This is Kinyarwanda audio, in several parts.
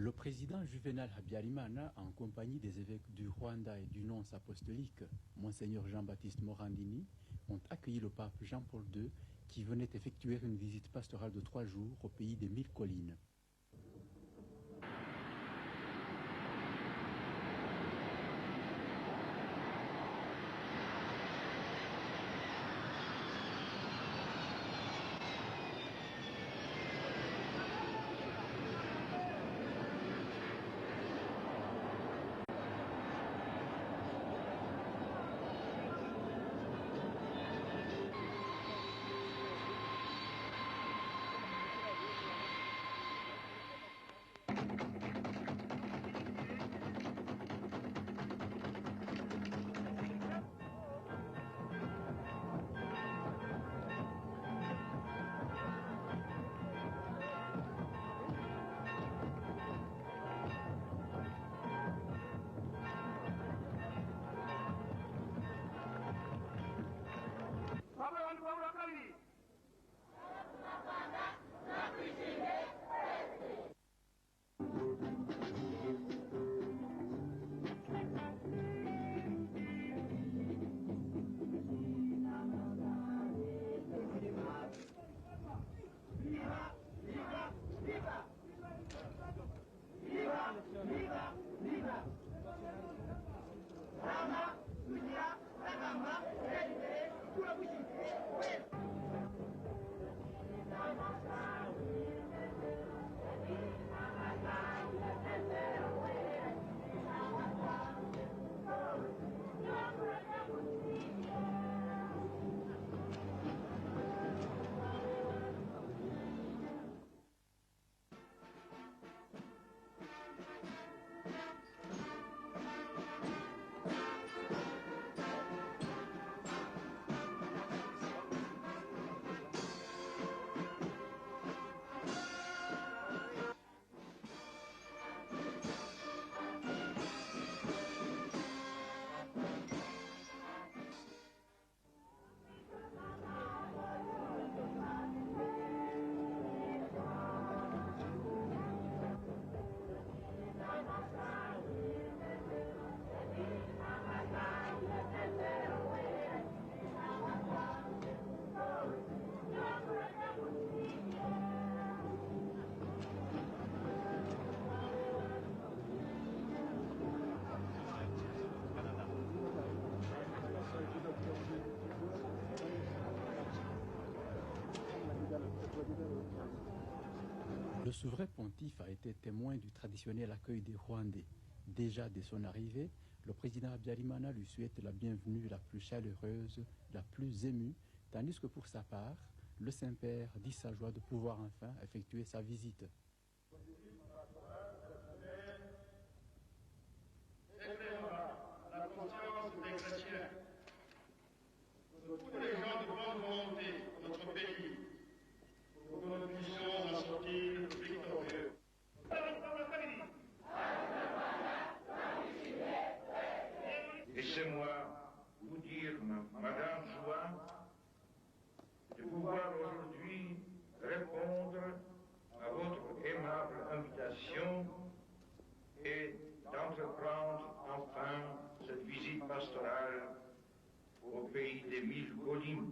Le président Juvenal Habyarimana, en compagnie des évêques du Rwanda et du nonce apostolique, Monseigneur Jean-Baptiste Morandini, ont accueilli le pape Jean-Paul II qui venait effectuer une visite pastorale de 3 jours au pays des 1000 collines. Le souverain pontife a été témoin du traditionnel accueil des Rwandais. Déjà dès son arrivée, le président Habyarimana lui souhaite la bienvenue la plus chaleureuse, la plus émue, tandis que pour sa part, le Saint-Père dit sa joie de pouvoir enfin effectuer sa visite. La conscience des chrétiens, de tous les gens de bonne volonté de notre pays, pour que nous puissions en sortir victorieux. Laissez-moi vous dire, Madame Joie, de pouvoir aujourd'hui répondre à votre aimable invitation et d'entreprendre enfin cette visite pastorale au pays des 1000 collines.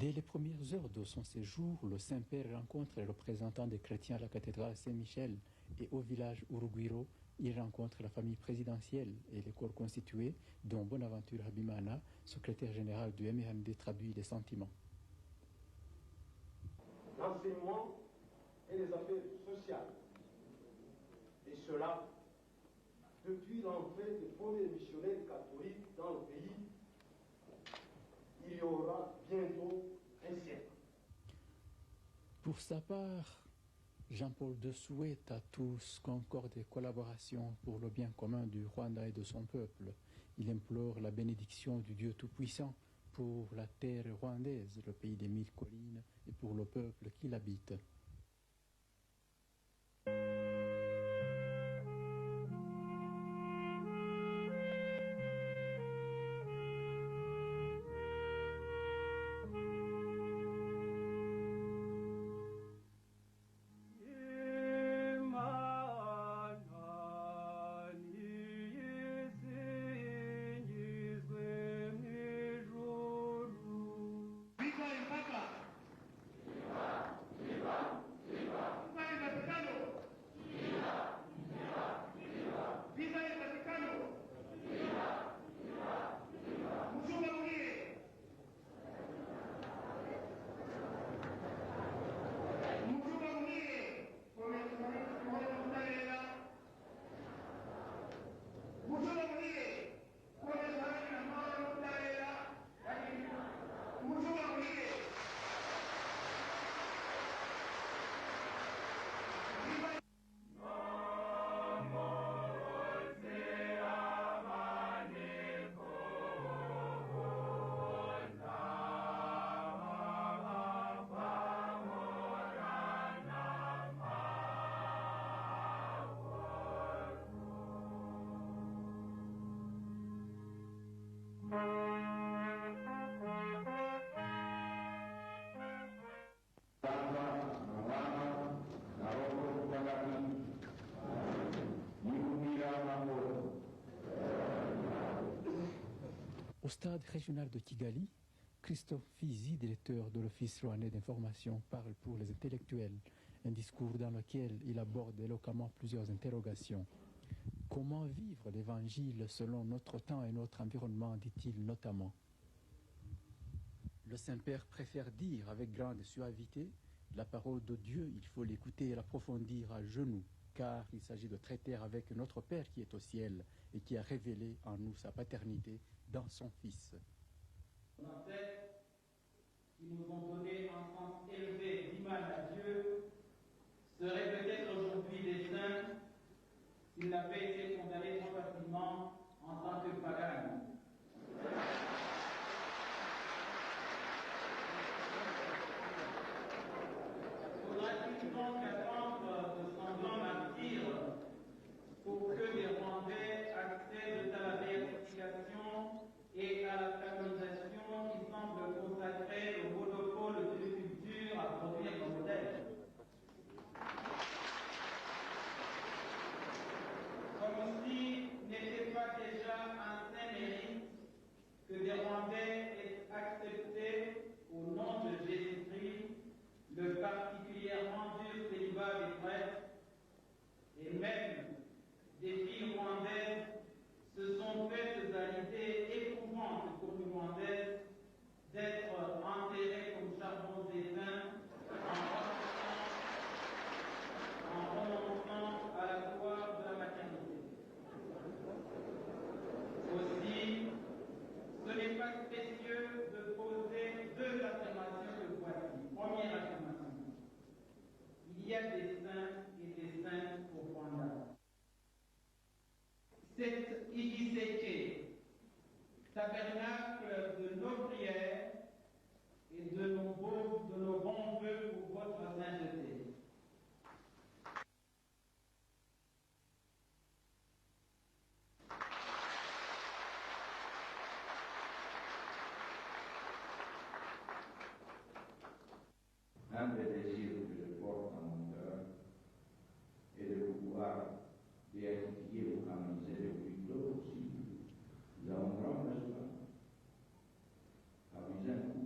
Dès les premières heures de son séjour, le Saint-Père rencontre les représentants des chrétiens à la cathédrale Saint-Michel et au village Uruguiro, il rencontre la famille présidentielle et les corps constitués, dont Bonaventure Habimana, secrétaire général du MRND, traduit les sentiments. L'enseignement et les affaires sociales. Et cela, depuis l'entrée des premiers missionnaires catholiques dans le pays, il y aura bientôt un siècle. Pour sa part, Jean-Paul II souhaite à tous concorde et collaboration pour le bien commun du Rwanda et de son peuple. Il implore la bénédiction du Dieu Tout-Puissant pour la terre rwandaise, le pays des 1000 collines, et pour le peuple qui l'habite. Au stade régional de Kigali, Christophe Fizi, directeur de l'Office rwandais d'information, parle pour les intellectuels. Un discours dans lequel il aborde éloquemment plusieurs interrogations. Comment vivre l'Évangile selon notre temps et notre environnement, dit-il notamment. Le Saint-Père préfère dire avec grande suavité, la parole de Dieu, il faut l'écouter et l'approfondir à genoux, car il s'agit de traiter avec notre Père qui est au ciel et qui a révélé en nous sa paternité dans son Fils. Nos ancêtres qui nous ont donné un sens élevé d'image à Dieu seraient peut-être aujourd'hui des saints s'ils n'avaient été condamnés trop facilement en tant que pagans. Faudra-t-il donc attendre de semblants martyrs pour que les Rwandais accèdent à la béatification et à la canonisation qui semble consacrer le monopole de culture à produire des modèles? Comme si n'était pas déjà un saint mérite que des Rwandais aient accepté, au nom de Jésus-Christ, le particulièrement dur célibat des prêtres, et même des filles rwandaises se sont faites à l'idée éprouvante pour nous rwandaises d'être enterrées comme charbons éteints en renonçant à la gloire de la maternité. Aussi, ce n'est pas spécieux de poser deux affirmations que voici. Première affirmation. Il y a des saints et des saintes au Rwanda. Cet Igiseke, tabernacle de nos prières et de nos bons vœux pour votre sainteté. Un des désirs que je porte dans mon cœur est de pouvoir béatifier ou canoniser le plus tôt possible. Nous avons grand besoin, à un coup.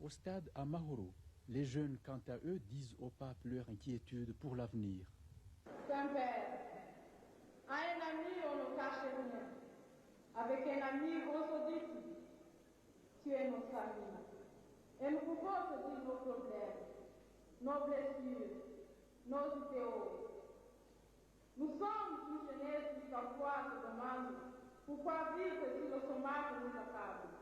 Au stade à Mahoro, les jeunes, quant à eux, disent au pape leur inquiétude pour l'avenir. Saint-Père, à un ami, on ne cache rien. Avec un ami, on se dit, tu es notre ami. Et nous pouvons te dire nos problèmes, nos blessures, nos idéaux. Nous sommes une jeunesse qui parfois se demande pourquoi vivre si le chômage nous accable.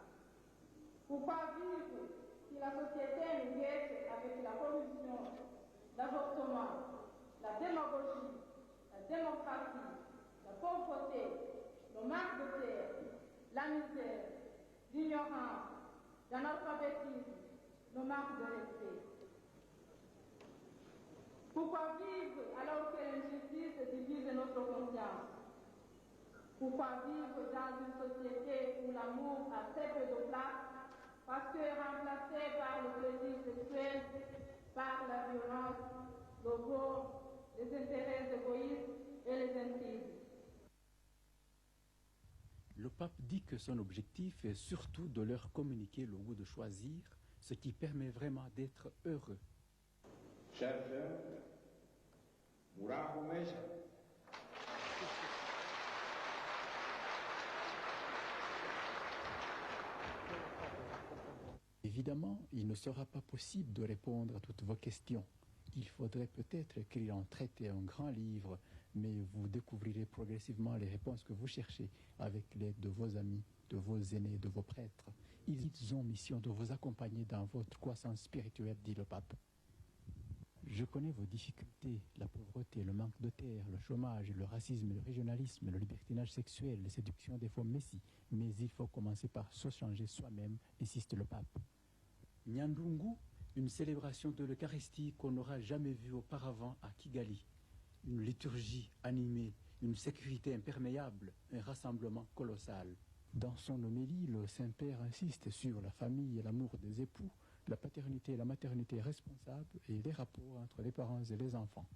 Pourquoi vivre si la société nous guette avec la corruption, l'avortement, la démagogie, la démocratie, la pauvreté, le manque de terre, la misère, l'ignorance, l'analphabétisme, le manque de respect. Pourquoi vivre alors que l'injustice divise notre conscience? Pourquoi vivre dans une société où l'amour a très peu de place parce que remplacé par le plaisir sexuel, par la violence, le vol, les intérêts égoïstes et les intrigues? Le pape dit que son objectif est surtout de leur communiquer le goût de choisir, ce qui permet vraiment d'être heureux. Chers frères, Muraho Mesa. Évidemment, il ne sera pas possible de répondre à toutes vos questions. Il faudrait peut-être écrire un traité, un grand livre, mais vous découvrirez progressivement les réponses que vous cherchez avec l'aide de vos amis, de vos aînés, de vos prêtres. Ils ont mission de vous accompagner dans votre croissance spirituelle, dit le pape. Je connais vos difficultés, la pauvreté, le manque de terre, le chômage, le racisme, le régionalisme, le libertinage sexuel, les séductions des faux messies. Mais il faut commencer par se changer soi-même, insiste le pape. Nyandungu, une célébration de l'Eucharistie qu'on n'aura jamais vue auparavant à Kigali. Une liturgie animée, une sécurité imperméable, un rassemblement colossal. Dans son homélie, le Saint-Père insiste sur la famille et l'amour des époux, la paternité et la maternité responsables et les rapports entre les parents et les enfants.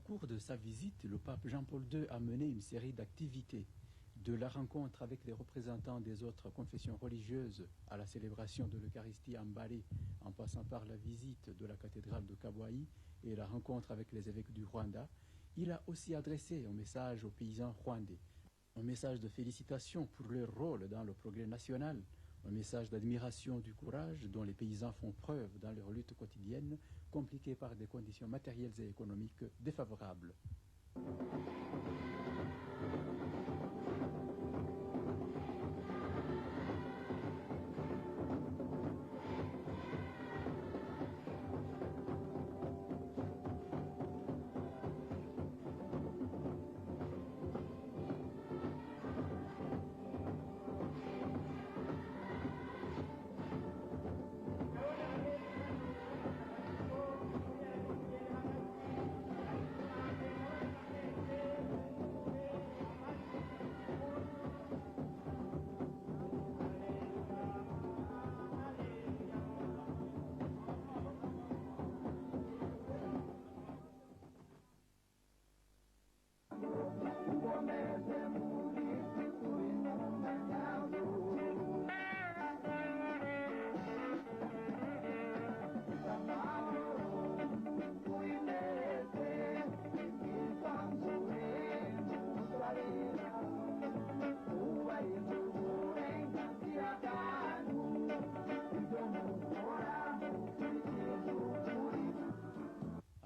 cours de sa visite, le pape Jean-Paul II a mené une série d'activités, de la rencontre avec les représentants des autres confessions religieuses à la célébration de l'Eucharistie à Mbale, en passant par la visite de la cathédrale de Kabwaï et la rencontre avec les évêques du Rwanda. Il a aussi adressé un message aux paysans rwandais, un message de félicitations pour leur rôle dans le progrès national, un message d'admiration du courage dont les paysans font preuve dans leur lutte quotidienne, compliquée par des conditions matérielles et économiques défavorables.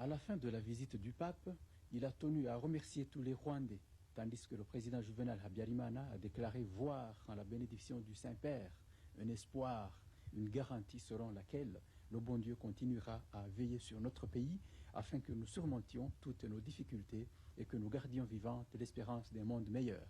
À la fin de la visite du pape, il a tenu à remercier tous les Rwandais, tandis que le président Juvenal Habyarimana a déclaré voir en la bénédiction du Saint-Père un espoir, une garantie selon laquelle le bon Dieu continuera à veiller sur notre pays afin que nous surmontions toutes nos difficultés et que nous gardions vivante l'espérance d'un monde meilleur.